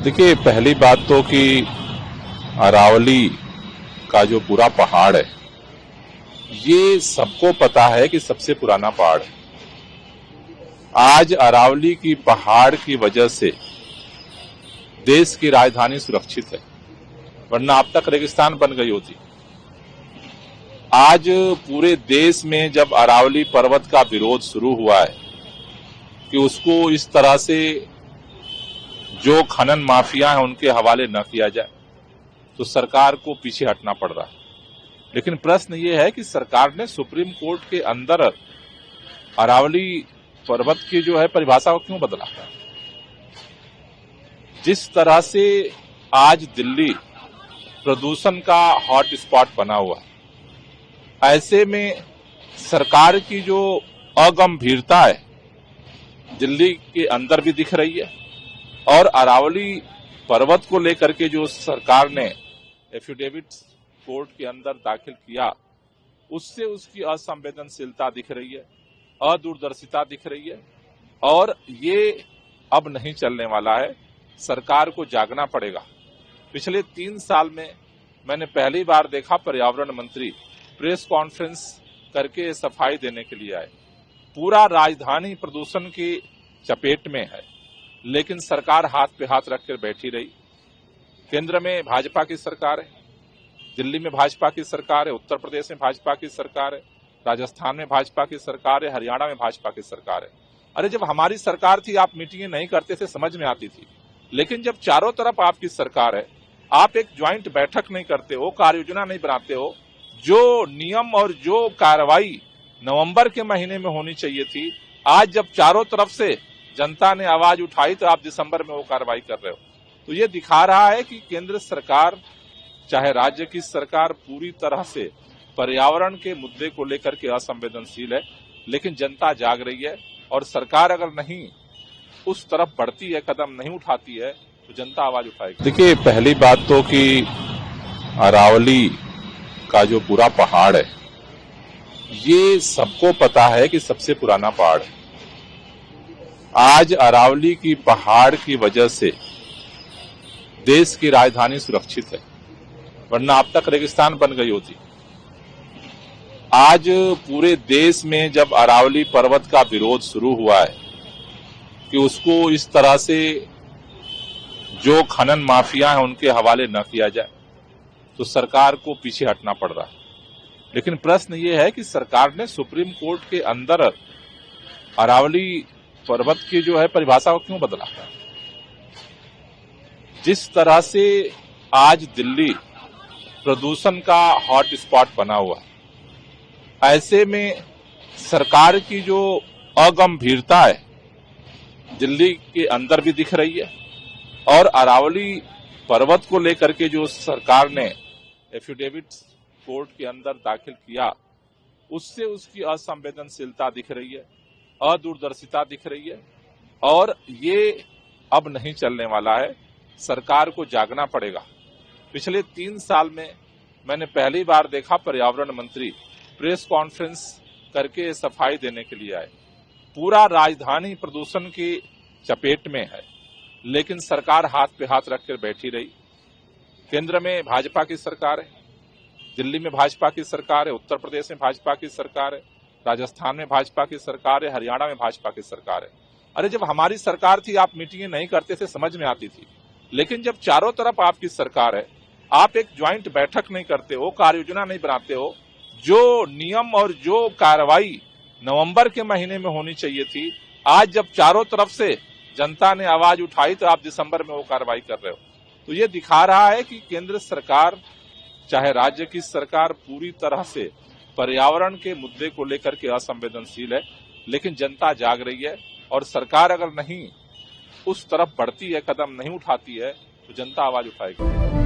देखिए, पहली बात तो कि अरावली का जो पूरा पहाड़ है, ये सबको पता है कि सबसे पुराना पहाड़ है। आज अरावली की पहाड़ की वजह से देश की राजधानी सुरक्षित है, वरना अब तक रेगिस्तान बन गई होती। आज पूरे देश में जब अरावली पर्वत का विरोध शुरू हुआ है कि उसको इस तरह से जो खनन माफिया है उनके हवाले न किया जाए, तो सरकार को पीछे हटना पड़ रहा है। लेकिन प्रश्न ये है कि सरकार ने सुप्रीम कोर्ट के अंदर अरावली पर्वत की जो है परिभाषा को क्यों बदला। जिस तरह से आज दिल्ली प्रदूषण का हॉट स्पॉट बना हुआ है, ऐसे में सरकार की जो अगंभीरता है दिल्ली के अंदर भी दिख रही है, और अरावली पर्वत को लेकर के जो सरकार ने एफिडेविट कोर्ट के अंदर दाखिल किया, उससे उसकी असंवेदनशीलता दिख रही है, अदूरदर्शिता दिख रही है, और ये अब नहीं चलने वाला है। सरकार को जागना पड़ेगा। पिछले 3 साल में मैंने पहली बार देखा पर्यावरण मंत्री प्रेस कॉन्फ्रेंस करके सफाई देने के लिए आए। पूरा राजधानी प्रदूषण की चपेट में है, लेकिन सरकार हाथ पे हाथ रखकर बैठी रही। केंद्र में भाजपा की सरकार है, दिल्ली में भाजपा की सरकार है, उत्तर प्रदेश में भाजपा की सरकार है, राजस्थान में भाजपा की सरकार है, हरियाणा में भाजपा की सरकार है। अरे, जब हमारी सरकार थी आप मीटिंगें नहीं करते थे, समझ में आती थी। लेकिन जब चारों तरफ आपकी सरकार है, आप एक ज्वाइंट बैठक नहीं करते हो, कार्य योजना नहीं बनाते हो। जो नियम और जो कार्रवाई नवंबर के महीने में होनी चाहिए थी, आज जब चारों तरफ से जनता ने आवाज उठाई तो आप दिसंबर में वो कार्रवाई कर रहे हो। तो ये दिखा रहा है कि केंद्र सरकार चाहे राज्य की सरकार पूरी तरह से पर्यावरण के मुद्दे को लेकर के असंवेदनशील है। लेकिन जनता जाग रही है, और सरकार अगर नहीं उस तरफ बढ़ती है, कदम नहीं उठाती है, तो जनता आवाज उठाएगी। देखिए, पहली बात तो कि अरावली का जो पूरा पहाड़ है, ये सबको पता है कि सबसे पुराना पहाड़ है। आज अरावली की पहाड़ की वजह से देश की राजधानी सुरक्षित है, वरना अब तक रेगिस्तान बन गई होती। आज पूरे देश में जब अरावली पर्वत का विरोध शुरू हुआ है कि उसको इस तरह से जो खनन माफिया है उनके हवाले न किया जाए, तो सरकार को पीछे हटना पड़ रहा है। लेकिन प्रश्न ये है कि सरकार ने सुप्रीम कोर्ट के अंदर अरावली पर्वत की जो है परिभाषा को क्यों बदला। जिस तरह से आज दिल्ली प्रदूषण का हॉट स्पॉट बना हुआ है, ऐसे में सरकार की जो अगंभीरता है दिल्ली के अंदर भी दिख रही है, और अरावली पर्वत को लेकर के जो सरकार ने एफिडेविट कोर्ट के अंदर दाखिल किया, उससे उसकी असंवेदनशीलता दिख रही है, अदूरदर्शिता दिख रही है, और ये अब नहीं चलने वाला है। सरकार को जागना पड़ेगा। पिछले 3 साल में मैंने पहली बार देखा पर्यावरण मंत्री प्रेस कॉन्फ्रेंस करके सफाई देने के लिए आए। पूरा राजधानी प्रदूषण की चपेट में है, लेकिन सरकार हाथ पे हाथ रखकर बैठी रही। केंद्र में भाजपा की सरकार है, दिल्ली में भाजपा की सरकार है, उत्तर प्रदेश में भाजपा की सरकार है, राजस्थान में भाजपा की सरकार है, हरियाणा में भाजपा की सरकार है। अरे, जब हमारी सरकार थी आप मीटिंगें नहीं करते थे, समझ में आती थी। लेकिन जब चारों तरफ आपकी सरकार है, आप एक ज्वाइंट बैठक नहीं करते हो, कार्य योजना नहीं बनाते हो। जो नियम और जो कार्रवाई नवंबर के महीने में होनी चाहिए थी, आज जब चारों तरफ से जनता ने आवाज उठाई तो आप दिसंबर में वो कार्रवाई कर रहे हो। तो ये दिखा रहा है कि केंद्र सरकार चाहे राज्य की सरकार पूरी तरह से पर्यावरण के मुद्दे को लेकर के असंवेदनशील है। लेकिन जनता जाग रही है, और सरकार अगर नहीं उस तरफ बढ़ती है, कदम नहीं उठाती है, तो जनता आवाज उठाएगी।